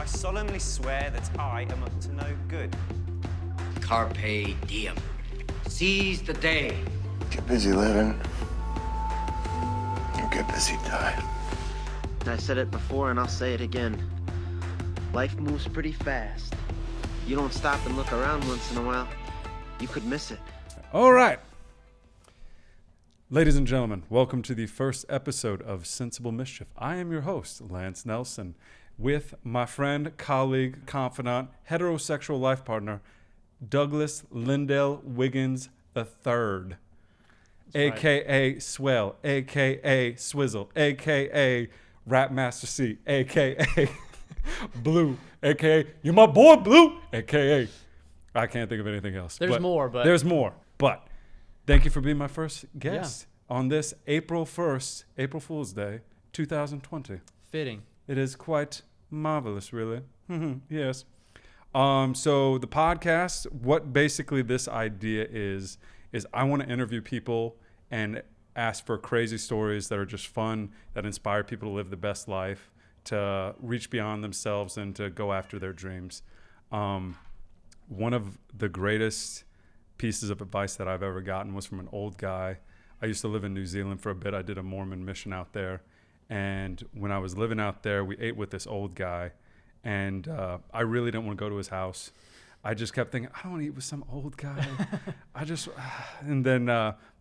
I solemnly swear that I am up to no good. Carpe diem. Seize the day. Get busy living. You get busy dying. I said it before and I'll say it again. Life moves pretty fast. You don't stop and look around once in a while, you could miss it. All right. Ladies and gentlemen, welcome to the first episode of Sensible Mischief. I am your host, Lance Nelson, with my friend, colleague, confidant, heterosexual life partner, Douglas Lyndell Wiggins III, a.k.a. Swell, a.k.a. Swizzle, a.k.a. Rap Master C, a.k.a. Blue, a.k.a. You're my boy, Blue, a.k.a. I can't think of anything else. There's more. But thank you for being my first guest on this April 1st, April Fool's Day, 2020. Fitting. It is quite marvelous, really. Yes. So the podcast, what basically this idea is I want to interview people and ask for crazy stories that are just fun, that inspire people to live the best life, to reach beyond themselves and to go after their dreams. One of the greatest pieces of advice that I've ever gotten was from an old guy. I used to live in New Zealand for a bit. I did a Mormon mission out there. And when I was living out there, we ate with this old guy. And I really didn't want to go to his house. I just kept thinking, I don't want to eat with some old guy.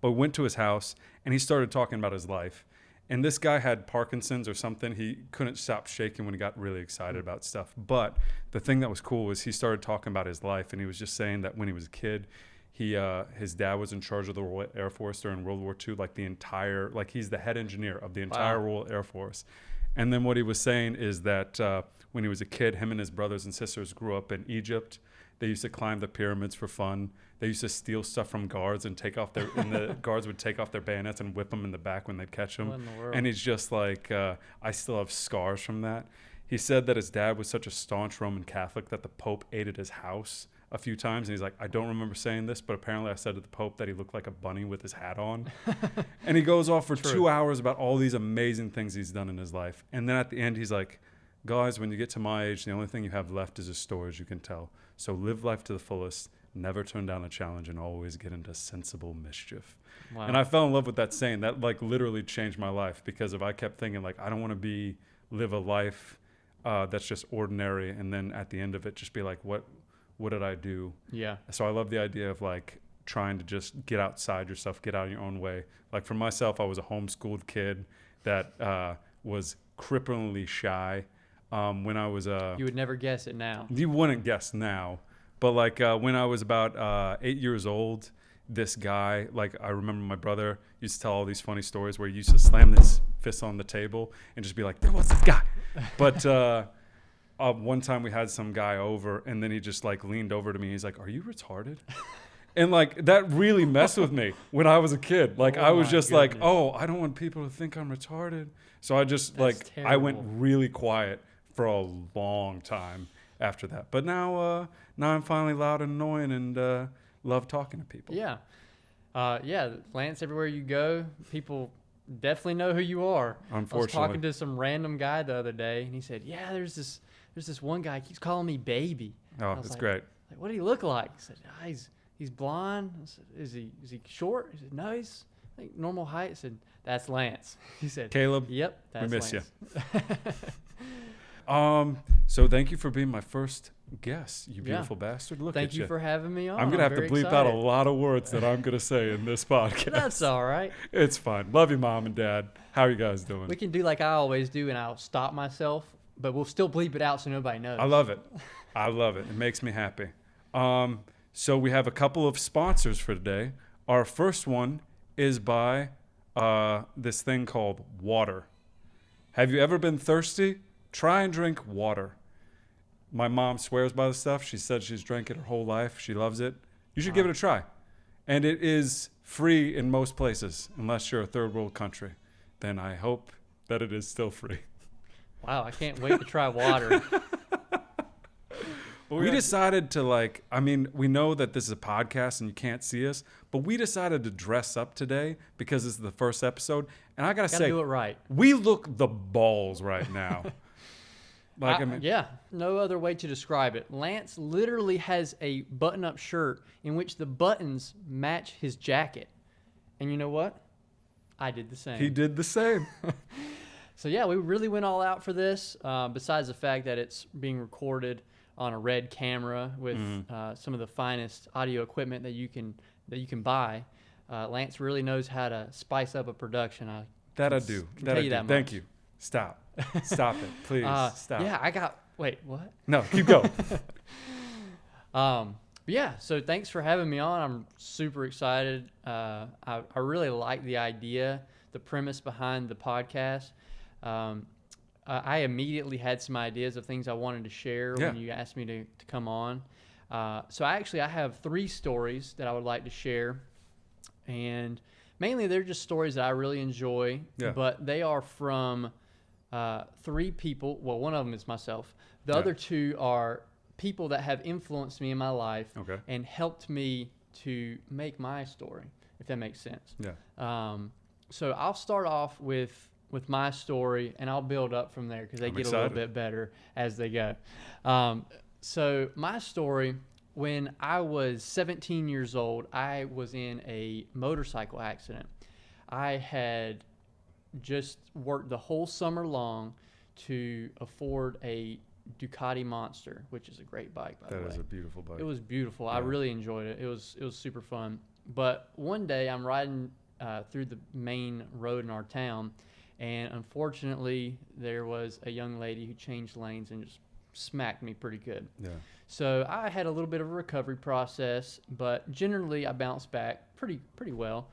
But went to his house and he started talking about his life. And this guy had Parkinson's or something. He couldn't stop shaking when he got really excited about stuff. But the thing that was cool was he started talking about his life. And he was just saying that when he was a kid, his dad was in charge of the Royal Air Force during World War II, he's the head engineer of the entire Royal Air Force. And then what he was saying is that when he was a kid, him and his brothers and sisters grew up in Egypt. They used to climb the pyramids for fun. They used to steal stuff from guards and the guards would take off their bayonets and whip them in the back when they'd catch them. And he's just like, I still have scars from that. He said that his dad was such a staunch Roman Catholic that the Pope ate at his house a few times. And he's like, I don't remember saying this, but apparently I said to the Pope that he looked like a bunny with his hat on. And he goes off for 2 hours about all these amazing things he's done in his life. And then at the end, he's like, guys, when you get to my age, the only thing you have left is a stories you can tell. So live life to the fullest, never turn down a challenge, and always get into sensible mischief. Wow. And I fell in love with that saying. That literally changed my life, because if I kept thinking I don't want to live a life that's just ordinary, and then at the end of it just be like, what did I do? Yeah. So I love the idea of trying to just get outside yourself, get out of your own way. Like for myself, I was a homeschooled kid that was cripplingly shy. When I was you would never guess it now. You wouldn't guess now, but when I was about 8 years old, this guy, I remember my brother used to tell all these funny stories where he used to slam his fist on the table and just be like, there was a guy. But one time we had some guy over, and then he just leaned over to me. He's like, are you retarded? And that really messed with me when I was a kid. I was just goodness. I don't want people to think I'm retarded. So I just I went really quiet for a long time after that. But now I'm finally loud and annoying and love talking to people. Yeah. Lance, everywhere you go, people definitely know who you are. Unfortunately. I was talking to some random guy the other day, and he said, yeah, there's this one guy, he keeps calling me baby. Oh, that's great. What did he look like? I said, he's blonde. I said, is he short? He said, no, he's normal height. I said, that's Lance. He said, Caleb, yep, that's we miss Lance. You. So thank you for being my first guest, you beautiful bastard. Look Thank at you. Thank you for having me on. I'm going to have to bleep out a lot of words that I'm going to say in this podcast. That's all right. It's fine. Love you, Mom and Dad. How are you guys doing? We can do like I always do, and I'll stop myself, but we'll still bleep it out so nobody knows. I love it. It makes me happy. So we have a couple of sponsors for today. Our first one is by this thing called water. Have you ever been thirsty? Try and drink water. My mom swears by the stuff. She said she's drank it her whole life. She loves it. You should give it a try. And it is free in most places, unless you're a third world country. Then I hope that it is still free. Wow, I can't wait to try water. We decided to we know that this is a podcast and you can't see us, but we decided to dress up today because this is the first episode. And I gotta say, do it right. We look the balls right now. Like, I mean, yeah, no other way to describe it. Lance literally has a button-up shirt in which the buttons match his jacket. And you know what? I did the same. he did the same. So yeah, we really went all out for this. Besides the fact that it's being recorded on a Red camera with some of the finest audio equipment that you can buy, Lance really knows how to spice up a production. I do. can That tell I you do. that Thank much. you. Stop. Stop it, please. Stop. Yeah, wait, what? No, keep going. But yeah, so thanks for having me on. I'm super excited. I really like the idea, the premise behind the podcast. I immediately had some ideas of things I wanted to share when you asked me to come on. So I have 3 stories that I would like to share. And mainly they're just stories that I really enjoy. Yeah. But they are from 3 people. Well, one of them is myself. The other 2 are people that have influenced me in my life and helped me to make my story, if that makes sense. Yeah. So I'll start off with my story, and I'll build up from there because they get a little bit better as they go. So my story, when I was 17 years old, I was in a motorcycle accident. I had just worked the whole summer long to afford a Ducati Monster, which is a great bike, by the way. That is a beautiful bike. It was beautiful. Yeah. I really enjoyed it. It was super fun. But one day I'm riding through the main road in our town, and unfortunately there was a young lady who changed lanes and just smacked me pretty good. Yeah. So I had a little bit of a recovery process, but generally I bounced back pretty well.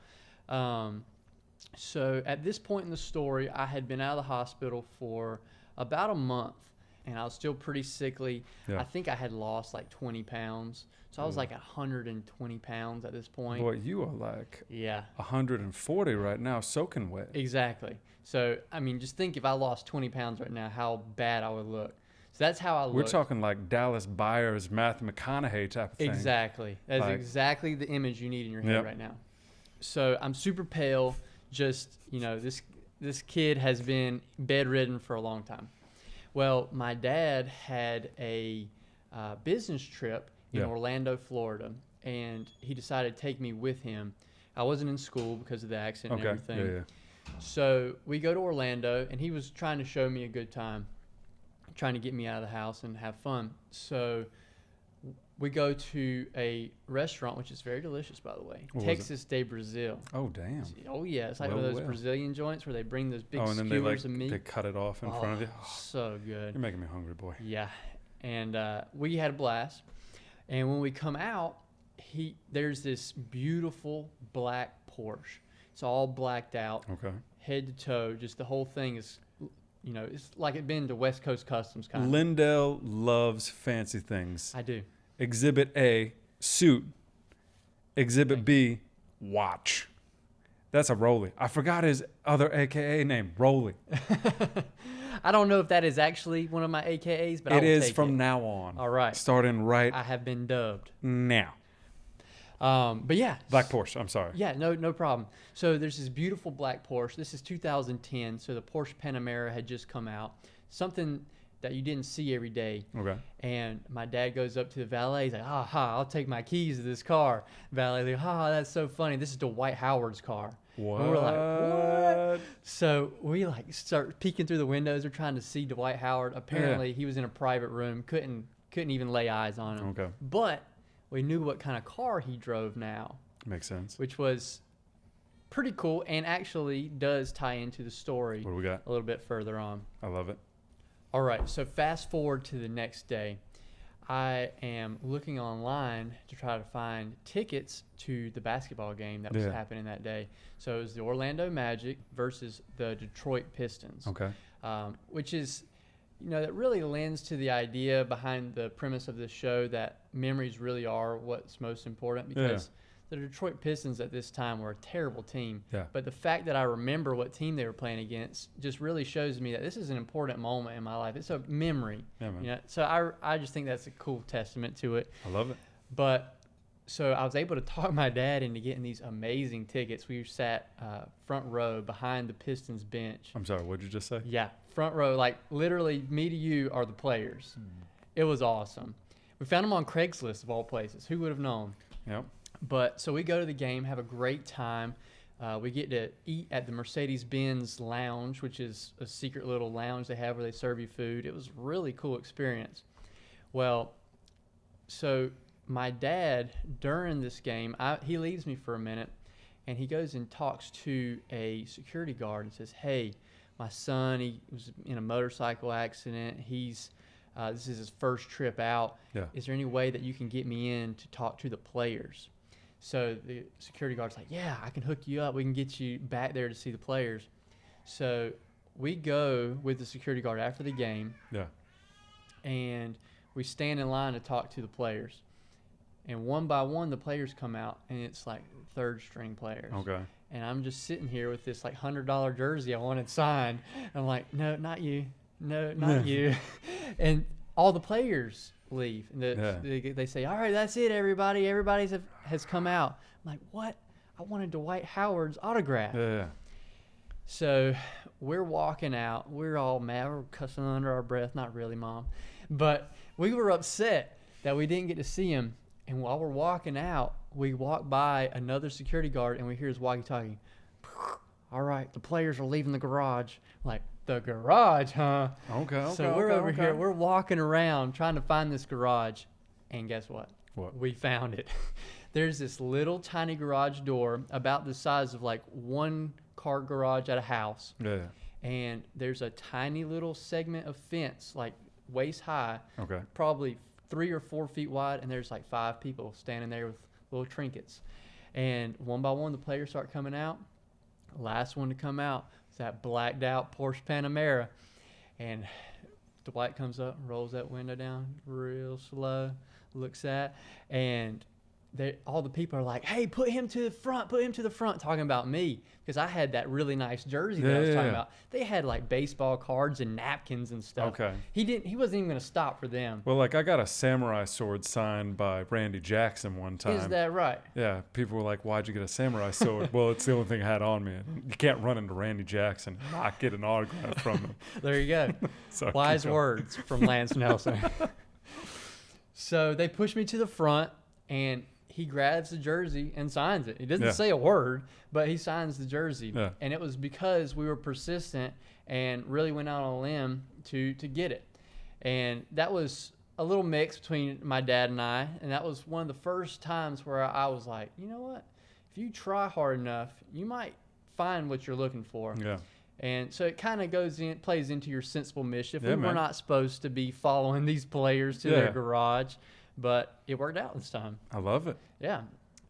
So at this point in the story, I had been out of the hospital for about a month, and I was still pretty sickly. Yeah. I think I had lost like 20 pounds. So I was like 120 pounds at this point. Boy, you are like Yeah, 140 right now, soaking wet. exactly. So, I mean, just think if I lost 20 pounds right now, how bad I would look. So that's how I look. We're talking like Dallas Byers, Matthew McConaughey type of thing. Exactly. That's Like- exactly the image you need in your head Yep. right now. So I'm super pale. Just, this kid has been bedridden for a long time. Well, my dad had a business trip in Yeah. Orlando, Florida, and he decided to take me with him. I wasn't in school because of the accident and Okay. everything. Yeah. So we go to Orlando, and he was trying to show me a good time, trying to get me out of the house and have fun. So we go to a restaurant, which is very delicious, by the way. What was Texas de Brazil. Oh, damn. Oh, yeah. It's like one of Well, those well. Brazilian joints where they bring those big Oh, and then skewers of meat. they cut it off in front of you. So good. You're making me hungry, boy. Yeah. And we had a blast. And when we come out, there's this beautiful black Porsche. It's all blacked out, Okay. head to toe. Just the whole thing is, it's like it been to West Coast Customs kind of. Lyndell loves fancy things. I do. Exhibit A, suit. Exhibit B, watch. That's a Rolly. I forgot his other AKA name, Rolly. I don't know if that is actually one of my AKAs, but I It will is take from it. now on. All right. Starting right I have been dubbed. now. But yeah. Black Porsche, I'm sorry. Yeah, no problem. So there's this beautiful black Porsche. This is 2010, so the Porsche Panamera had just come out. Something that you didn't see every day. Okay. And my dad goes up to the valet. He's like, I'll take my keys to this car. Valet's like, that's so funny. This is Dwight Howard's car. What? And we're like, what? So we start peeking through the windows. We're trying to see Dwight Howard. Apparently he was in a private room. Couldn't even lay eyes on him. Okay. But we knew what kind of car he drove now, Makes sense. which was pretty cool and actually does tie into the story What do we got? a little bit further on. I love it. All right, so fast forward to the next day. I am looking online to try to find tickets to the basketball game that was happening that day. So it was the Orlando Magic versus the Detroit Pistons. Okay. Which is, that really lends to the idea behind the premise of this show that memories really are what's most important, because the Detroit Pistons at this time were a terrible team. Yeah. But the fact that I remember what team they were playing against just really shows me that this is an important moment in my life. It's a memory. Yeah, man. So I just think that's a cool testament to it. I love it. But So I was able to talk my dad into getting these amazing tickets. We sat front row behind the Pistons bench. I'm sorry, what'd you just say? Yeah, front row, like literally me to you are the players. It was awesome. We found them on Craigslist of all places. Who would have known? Yep. But so we go to the game, have a great time. We get to eat at the Mercedes-Benz Lounge, which is a secret little lounge they have where they serve you food. It was a really cool experience. Well, so my dad, during this game, he leaves me for a minute, and he goes and talks to a security guard and says, hey, my son, he was in a motorcycle accident. This is his first trip out. Yeah. Is there any way that you can get me in to talk to the players? So the security guard's like, yeah, I can hook you up. We can get you back there to see the players. So we go with the security guard after the game. Yeah. And we stand in line to talk to the players. And one by one, the players come out, and it's like third string players. Okay. And I'm just sitting here with this like $100 jersey I wanted signed. I'm like, no, not you. No, not you. And all the players leave. And they say, all right, that's it, everybody. Everybody has come out. I'm like, what? I wanted Dwight Howard's autograph. Yeah. So we're walking out. We're all mad. We're cussing under our breath. Not really, Mom. But we were upset that we didn't get to see him. And while we're walking out, we walk by another security guard, and we hear his walkie-talkie. All right, the players are leaving the garage. I'm like, the garage, huh? Okay. So we're over here. We're walking around trying to find this garage. And guess what? What? We found it. There's this little tiny garage door about the size of like one car garage at a house. Yeah. And there's a tiny little segment of fence, like waist high. Okay. Probably 3 or 4 feet wide, and there's like 5 people standing there with little trinkets. And one by one, the players start coming out. Last one to come out is that blacked out Porsche Panamera. And Dwight comes up, rolls that window down real slow, looks at, and all the people are like, hey, put him to the front, talking about me, because I had that really nice jersey that I was talking about. They had like baseball cards and napkins and stuff. Okay. He wasn't even going to stop for them. Well, like I got a samurai sword signed by Randy Jackson one time. Is that right? Yeah. People were like, why'd you get a samurai sword? Well, it's the only thing I had on me. You can't run into Randy Jackson and not get an autograph from him. There you go. So Wise words from Lance Nelson. So they push me to the front, and he grabs the jersey and signs it. He doesn't say a word, but he signs the jersey. Yeah. And it was because we were persistent and really went out on a limb to get it. And that was a little mix between my dad and I. And that was one of the first times where I was like, you know what? If you try hard enough, you might find what you're looking for. Yeah. And so it kind of plays into your sensible mischief. Yeah, we're not supposed to be following these players to their garage. But it worked out this time. I love it. Yeah.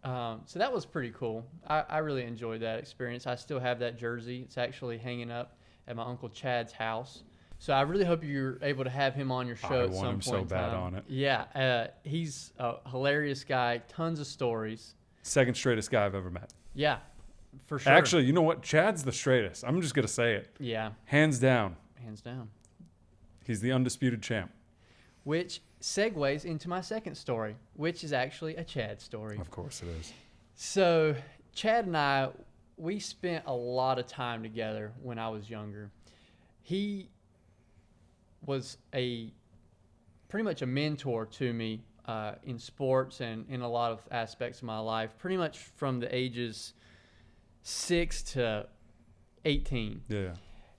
So that was pretty cool. I really enjoyed that experience. I still have that jersey. It's actually hanging up at my Uncle Chad's house. So I really hope you're able to have him on your show at some point. I want him so bad on it. Yeah. He's a hilarious guy. Tons of stories. Second straightest guy I've ever met. Yeah, for sure. Actually, you know what? Chad's the straightest. I'm just going to say it. Yeah. Hands down. Hands down. He's the undisputed champ. Which segues into my second story, which is actually a Chad story. Of course it is. So Chad and I, we spent a lot of time together when I was younger. He was pretty much a mentor to me in sports and in a lot of aspects of my life, pretty much from the ages 6 to 18. Yeah.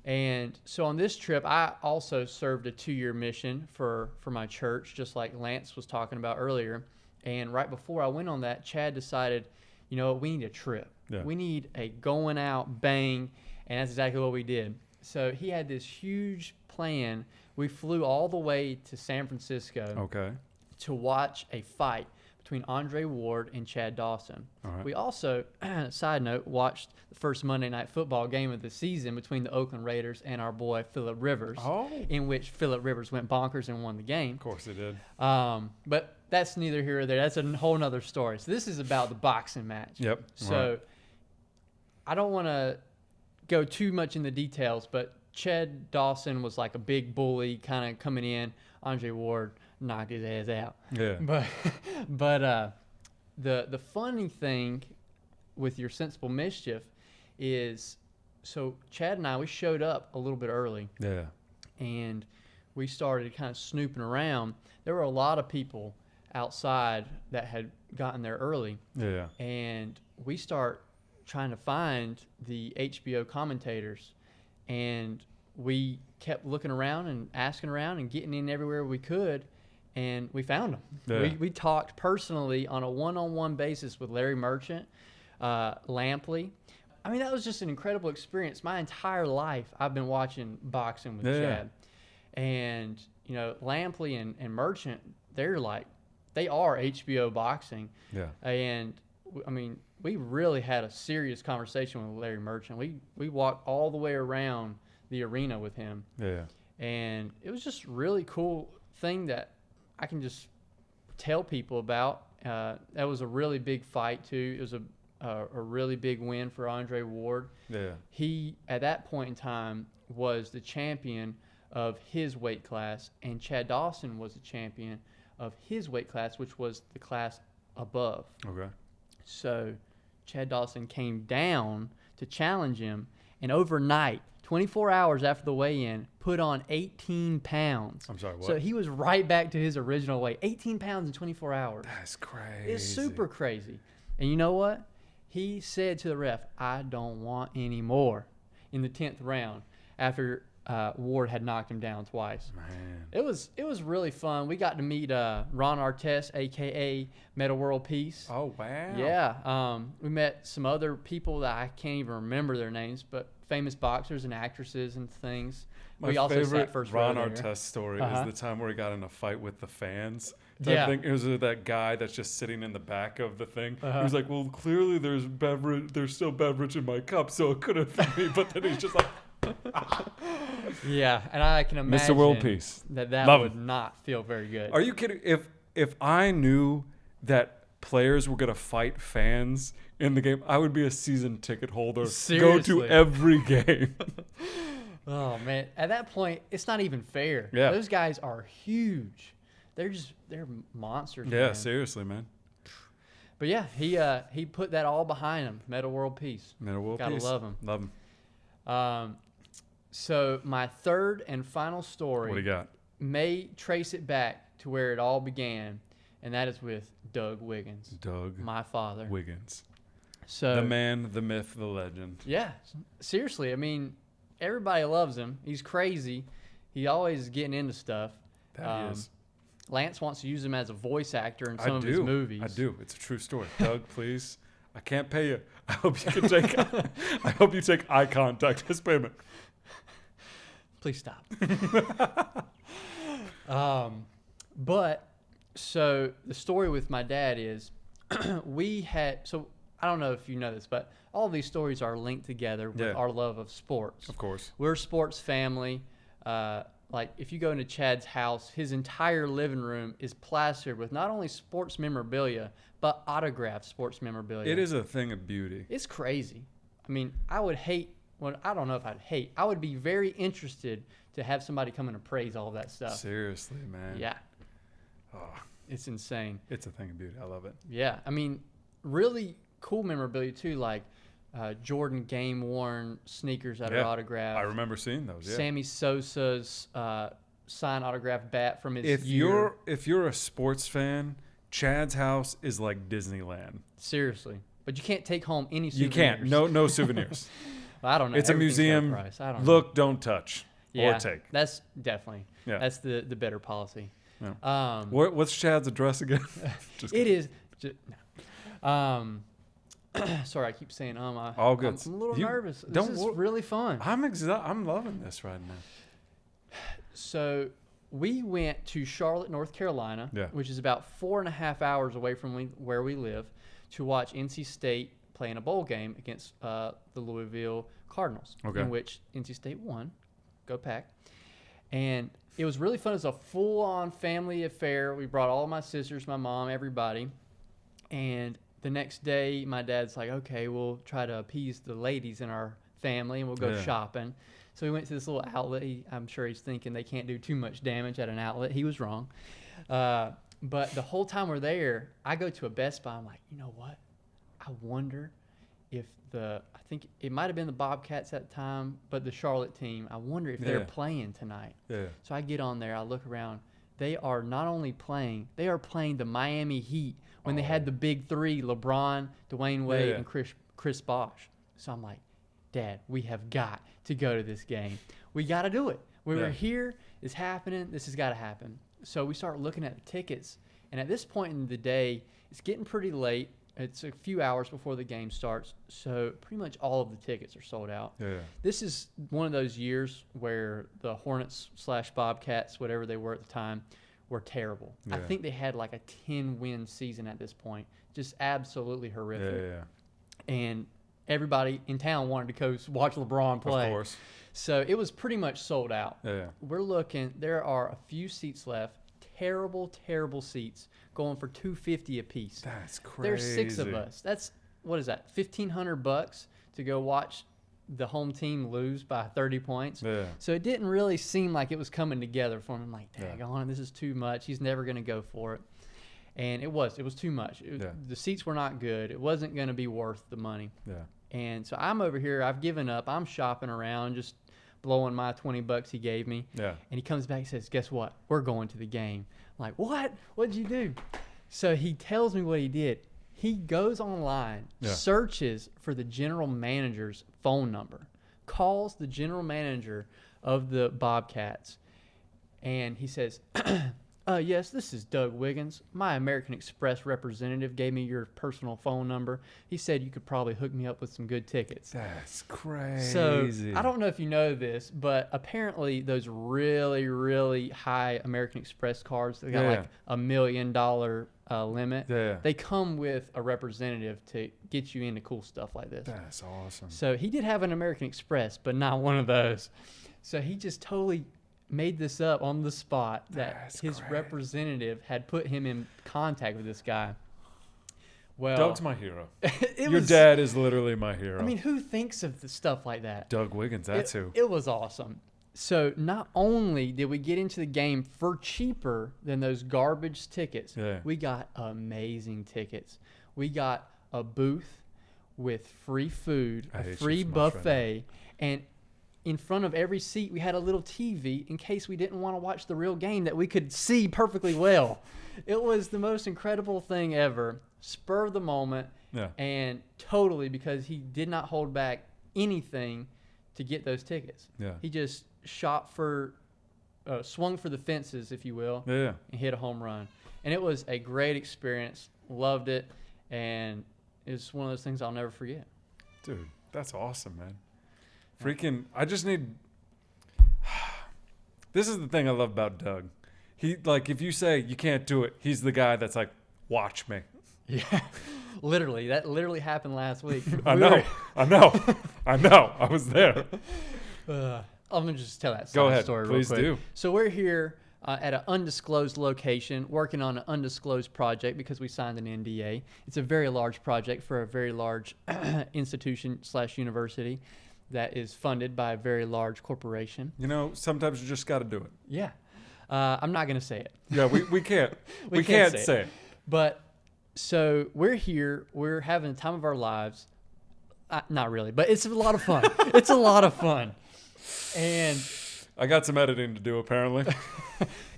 And so on this trip, I also served a 2-year mission for my church, just like Lance was talking about earlier. And right before I went on that, Chad decided, you know, we need a trip. Yeah. We need a going out bang, and that's exactly what we did. So he had this huge plan. We flew all the way to San Francisco to watch a fight between Andre Ward and Chad Dawson. Right. We also, side note, watched the first Monday Night Football game of the season between the Oakland Raiders and our boy Phillip Rivers, in which Phillip Rivers went bonkers and won the game. Of course he did. But that's neither here or there. That's a whole nother story. So this is about the boxing match. Yep. So I don't want to go too much in the details, but Chad Dawson was like a big bully kind of coming in. Andre Ward knocked his ass out. Yeah. But the funny thing with your Sensible Mischief is, so Chad and I, we showed up a little bit early. Yeah. And we started kind of snooping around. There were a lot of people outside that had gotten there early. Yeah. And we start trying to find the HBO commentators. And we kept looking around and asking around and getting in everywhere we could. And we found them. Yeah. We talked personally on a one-on-one basis with Larry Merchant, Lampley. I mean, that was just an incredible experience. My entire life, I've been watching boxing with Chad. And, you know, Lampley and Merchant, they are HBO boxing. Yeah. And, I mean, we really had a serious conversation with Larry Merchant. We walked all the way around the arena with him. Yeah. And it was just really cool thing that I can just tell people about. That was a really big fight, too. It was a really big win for Andre Ward. Yeah. He, at that point in time, was the champion of his weight class, and Chad Dawson was the champion of his weight class, which was the class above. Okay. So Chad Dawson came down to challenge him, and overnight, 24 hours after the weigh-in, put on 18 pounds. I'm sorry, what? So he was right back to his original weight, 18 pounds in 24 hours. That's crazy. It's super crazy. And you know what? He said to the ref, "I don't want any more," in the 10th round after Ward had knocked him down twice. Man. It was really fun. We got to meet Ron Artest, a.k.a. Meta World Peace. Oh, wow. Yeah. We met some other people that I can't even remember their names, but famous boxers and actresses and things. My also favorite sat first Ron row there. Artest story is the time where he got in a fight with the fans. Yeah. I think it was that guy that's just sitting in the back of the thing. He was like, well, clearly there's still beverage in my cup, so it could have been me. But then he's just like, Yeah, and I can imagine Mr. World Peace. that Love would him. not feel very good. Are you kidding? If I knew that players were gonna fight fans in the game, I would be a season ticket holder. Go Seriously. to every game. Oh man, at that point, it's not even fair. Yeah. Those guys are huge. They're monsters. Yeah, man. seriously, man. But yeah, he put that all behind him. Meta World Peace. Meta World Gotta Peace. love him. Love him. So my third and final story What do you got? may trace it back to where it all began, and that is with Doug Wiggins, Doug my father. Wiggins. So The man, the myth, the legend. yeah, seriously. I mean, everybody loves him. He's crazy. He always getting into stuff. That he is. Lance wants to use him as a voice actor in some I of do. his movies. I do. It's a true story. Doug, please. I can't pay you. I hope you can take. I hope you take eye contact as payment. Please stop. But so the story with my dad is so I don't know if you know this, but all of these stories are linked together with Yeah. our love of sports. Of course. We're a sports family. Like if you go into Chad's house, his entire living room is plastered with not only sports memorabilia, but autographed sports memorabilia. It is a thing of beauty. It's crazy. I mean, I would hate, well, I don't know if I'd hate. I would be very interested to have somebody come in and praise all that stuff. Seriously, man. Yeah. Oh, It's insane. it's a thing of beauty. I love it. Yeah. I mean, really cool memorabilia too, like Jordan game worn sneakers that are autographed. I remember seeing those. Yeah. Sammy Sosa's signed autographed bat from his If year. you're a sports fan, Chad's house is like Disneyland. Seriously. But you can't take home any You souvenirs. can't. No souvenirs. Well, I don't know. It's a Everything's got museum. price. I don't know. Look, don't touch, Yeah, or take. That's definitely. Yeah. That's the better policy. Yeah. What's Chad's address again? Just It is. No. Sorry, I keep saying All good. I'm a little You- nervous. don't This is wor- really fun. I'm loving this right now. So we went to Charlotte, North Carolina, Yeah. which is about 4.5 hours away from where we live, to watch NC State play in a bowl game against the Louisville Cardinals, Okay. in which NC State won. Go Pack. And it was really fun. It was a full-on family affair. We brought all my sisters, my mom, everybody. And the next day, my dad's like, okay, we'll try to appease the ladies in our family, and we'll go Yeah. shopping. So we went to this little outlet. I'm sure he's thinking they can't do too much damage at an outlet. He was wrong. But the whole time we're there, I go to a Best Buy. I'm like, you know what? I wonder if I think it might have been the Bobcats at the time, but the Charlotte team, I wonder if they're playing tonight. Yeah. So I get on there, I look around. They are not only playing, they are playing the Miami Heat when they had the big three, LeBron, Dwayne Wade, and Chris Bosh. So I'm like, Dad, we have got to go to this game. We got to do it. We were here. It's happening. This has got to happen. So we start looking at the tickets. And at this point in the day, it's getting pretty late. It's a few hours before the game starts. So pretty much all of the tickets are sold out. Yeah. This is one of those years where the Hornets / Bobcats, whatever they were at the time, were terrible. I think they had like a 10-win season at this point. Just absolutely horrific. And everybody in town wanted to go watch LeBron play. Of course. So it was pretty much sold out. Yeah. We're looking. There are a few seats left. Terrible seats going for $250 a piece. That's crazy. There's 6 of us. That's, what is that, $1,500 to go watch the home team lose by 30 points. Yeah. So it didn't really seem like it was coming together for him. I'm like, dang on, this is too much. He's never going to go for it. And it was too much. The seats were not good. It wasn't going to be worth the money. Yeah. And so I'm over here. I've given up. I'm shopping around, just blowing my $20 he gave me. Yeah. And he comes back and says, guess what? We're going to the game. I'm like, what? What'd you do? So he tells me what he did. He goes online, searches for the general manager's phone number, calls the general manager of the Bobcats, and he says, yes, this is Doug Wiggins. My American Express representative gave me your personal phone number. He said you could probably hook me up with some good tickets. That's crazy. So I don't know if you know this, but apparently those really, really high American Express cards, they got like $1 million limit. Yeah. They come with a representative to get you into cool stuff like this. That's awesome. So he did have an American Express, but not one of those. So he just totally made this up on the spot that his representative had put him in contact with this guy. Well, Doug's my hero. Your dad is literally my hero. I mean, who thinks of the stuff like that? Doug Wiggins, that's who. It was awesome. So not only did we get into the game for cheaper than those garbage tickets, we got amazing tickets. We got a booth with free food, a free buffet, and in front of every seat, we had a little TV in case we didn't want to watch the real game that we could see perfectly well. It was the most incredible thing ever. Spur of the moment. Yeah. And totally because he did not hold back anything to get those tickets. Yeah. He just swung for the fences, if you will, and hit a home run. And it was a great experience. Loved it. And it's one of those things I'll never forget. Dude, that's awesome, man. Freaking, I just need. This is the thing I love about Doug. He, like, if you say you can't do it, he's the guy that's like, watch me. Yeah, literally. That literally happened last week. I know. I was there. I'm gonna just tell that Go ahead, story please real quick. do. So we're here at an undisclosed location, working on an undisclosed project because we signed an NDA. It's a very large project for a very large institution / university that is funded by a very large corporation. You know, sometimes you just got to do it. Yeah. I'm not going to say it. Yeah, we can't. we can't say it. But so we're here. We're having the time of our lives. Not really, but it's a lot of fun. It's a lot of fun. And I got some editing to do, apparently.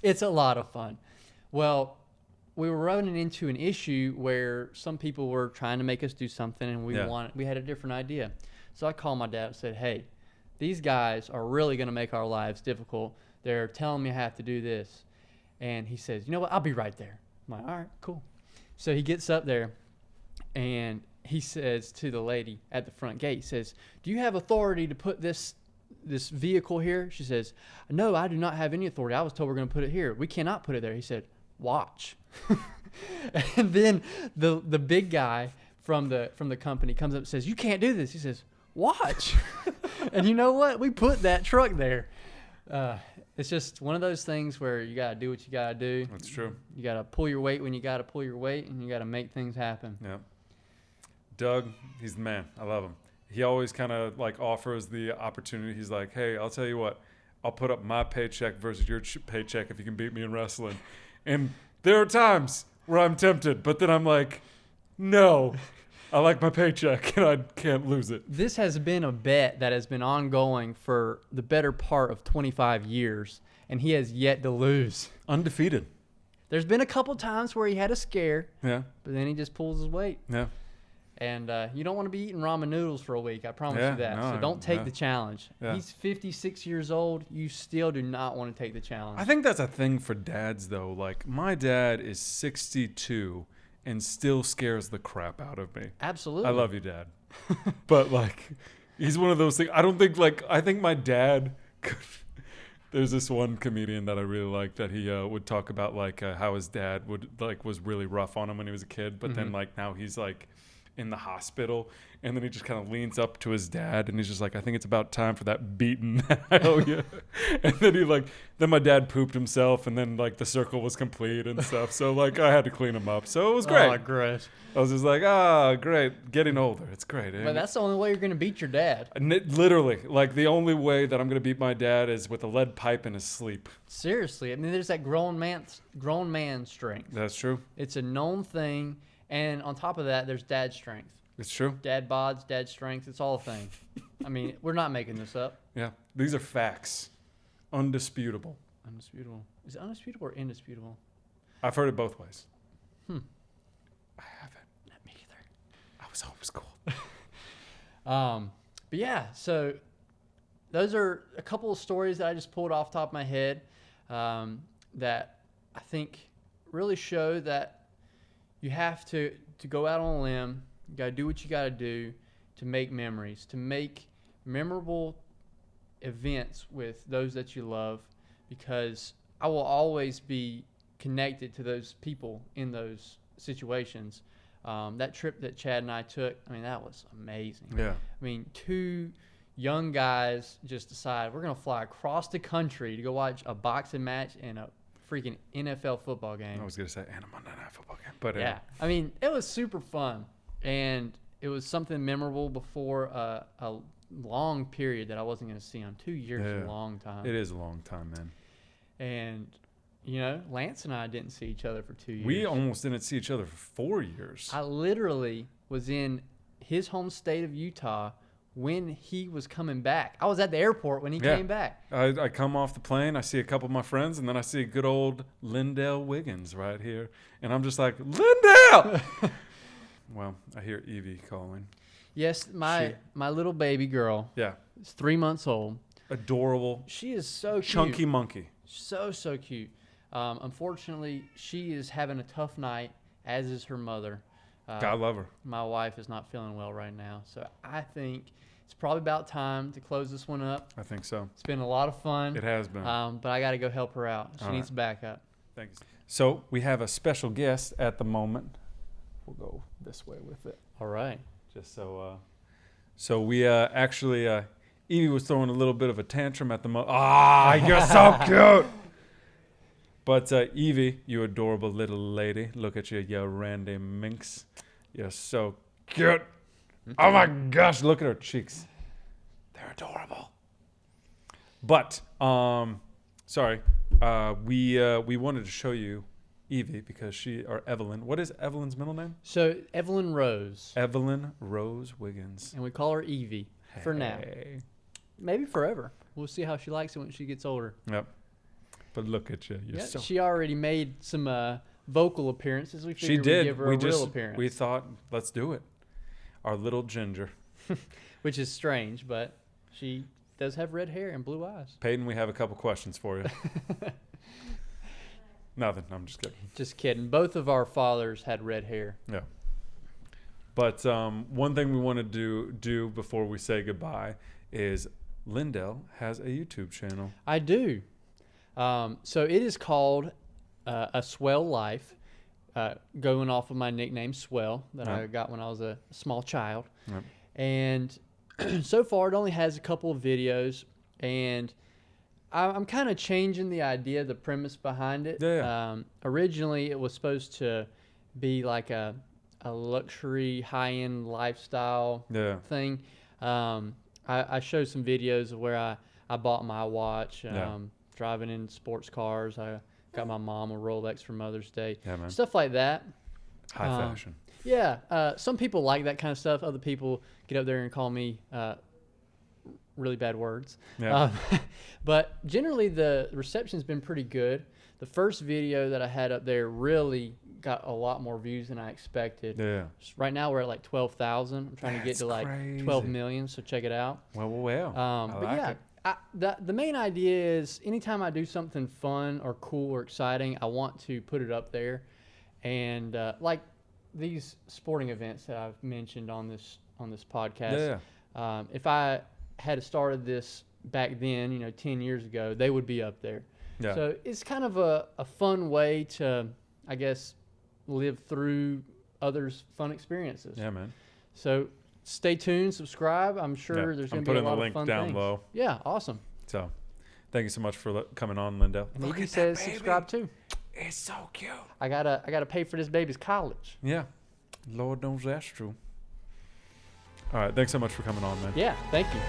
It's a lot of fun. Well, we were running into an issue where some people were trying to make us do something, and we had a different idea. So I called my dad and said, hey, these guys are really going to make our lives difficult. They're telling me I have to do this. And he says, you know what? I'll be right there. I'm like, all right, cool. So he gets up there, and he says to the lady at the front gate, he says, do you have authority to put this vehicle here? She says, no, I do not have any authority. I was told we're going to put it here. We cannot put it there. He said, watch. And then the big guy from the company comes up and says, you can't do this. He says, watch. And you know what? We put that truck there. It's just one of those things where you got to do what you got to do. That's true. You got to pull your weight when you got to pull your weight, and you got to make things happen. Yeah. Doug, he's the man. I love him. He always kind of like offers the opportunity. He's like, hey, I'll tell you what. I'll put up my paycheck versus your paycheck if you can beat me in wrestling. And There are times where I'm tempted, but then I'm like, no, I like my paycheck and I can't lose it. This has been a bet that has been ongoing for the better part of 25 years, and he has yet to lose. Undefeated. There's been a couple times where he had a scare, Yeah. but then he just pulls his weight. Yeah. And you don't want to be eating ramen noodles for a week. I promise Yeah, you that. no, So don't take yeah. the challenge. Yeah. He's 56 years old. You still do not want to take the challenge. I think that's a thing for dads, though. Like, my dad is 62 and still scares the crap out of me. Absolutely. I love you, Dad. But, like, he's one of those things. I don't think, like, I think my dad could. There's this one comedian that I really like that he would talk about, like, how his dad was really rough on him when he was a kid. But then, like, now he's, like, in the hospital, and then he just kind of leans up to his dad and he's just like, I think it's about time for that beating that I owe you. And then then my dad pooped himself, and then like the circle was complete and stuff, so like I had to clean him up, so it was great. Oh, gross. I was just like, great, getting older, it's great. But that's the only way you're going to beat your dad. Literally, like the only way that I'm gonna beat my dad is with a lead pipe in his sleep. Seriously. I mean, there's that grown man strength. That's true. It's a known thing. And on top of that, there's dad strength. It's true. Dad bods, dad strength. It's all a thing. I mean, we're not making this up. Yeah, these are facts, undisputable. Undisputable. Is it undisputable or indisputable? I've heard it both ways. I haven't. Not me either. I was homeschooled. But yeah, so those are a couple of stories that I just pulled off the top of my head that I think really show that you have to go out on a limb. You got to do what you got to do to make memories, to make memorable events with those that you love, because I will always be connected to those people in those situations. That trip that Chad and I took, I mean, that was amazing. Yeah. I mean, two young guys just decide we're going to fly across the country to go watch a boxing match and a freaking NFL football game. I was gonna say and a Monday Night Football game, but Yeah. I mean, it was super fun, and it was something memorable before a long period that I wasn't going to see on. 2 years is a long time. It is a long time, man. And, you know, Lance and I didn't see each other for 2 years. We almost didn't see each other for 4 years. I literally was in his home state of Utah when he was coming back. I was at the airport when he came back. I come off the plane, I see a couple of my friends, and then I see good old Lyndell Wiggins right here. And I'm just like, Lyndell! Well, I hear Evie calling. Yes, my little baby girl Yeah. is 3 months old. Adorable. She is so cute. Chunky monkey. So cute. Unfortunately, she is having a tough night, as is her mother. God love her. My wife is not feeling well right now. So I think it's probably about time to close this one up. I think so. It's been a lot of fun. It has been. But I got to go help her out. She needs backup. Thanks. So we have a special guest at the moment. We'll go this way with it. All right. Just so we actually, Evie was throwing a little bit of a tantrum at the moment. You're so cute. But Evie, you adorable little lady, look at you Randy Minx. You're so cute. Oh my gosh, look at her cheeks. They're adorable. But sorry, we wanted to show you Evie because Evelyn. What is Evelyn's middle name? So Evelyn Rose. Evelyn Rose Wiggins. And we call her Evie for now. Maybe forever. We'll see how she likes it when she gets older. Yep. But look at you. You're so. She already made some vocal appearances. We She figured did. we'd give her a real appearance. We thought, let's do it. Our little ginger. Which is strange, but she does have red hair and blue eyes. Peyton, we have a couple questions for you. Nothing. I'm just kidding. Just kidding. Both of our fathers had red hair. Yeah. But one thing we want to do before we say goodbye is Lyndell has a YouTube channel. I do. So it is called A Swell Life, going off of my nickname Swell that I got when I was a small child. Yep. And so far it only has a couple of videos, and I'm kind of changing the idea, the premise behind it. Yeah. Originally it was supposed to be like a luxury high-end lifestyle thing. I showed some videos of where I bought my watch, driving in sports cars. I got my mom a Rolex for Mother's Day. Yeah, man. Stuff like that. High fashion. Yeah. Some people like that kind of stuff. Other people get up there and call me really bad words. Yeah. But generally, the reception's been pretty good. The first video that I had up there really got a lot more views than I expected. Yeah. Right now, we're at like 12,000. I'm trying to get to like 12 million, so check it out. Well. I But like yeah, it. the main idea is anytime I do something fun or cool or exciting, I want to put it up there. And like these sporting events that I've mentioned on this podcast, if I had started this back then, 10 years ago, they would be up there. Yeah. So it's kind of a fun way to, I guess, live through others' fun experiences. Yeah, man. So stay tuned, subscribe. I'm sure Yeah, there's I'm going to be a putting lot the of link fun down things. low. Yeah, awesome. So, thank you so much for coming on, Lyndell. And Evie says subscribe too. It's so cute. I gotta pay for this baby's college. Yeah. Lord knows that's true. All right. Thanks so much for coming on, man. Yeah, thank you.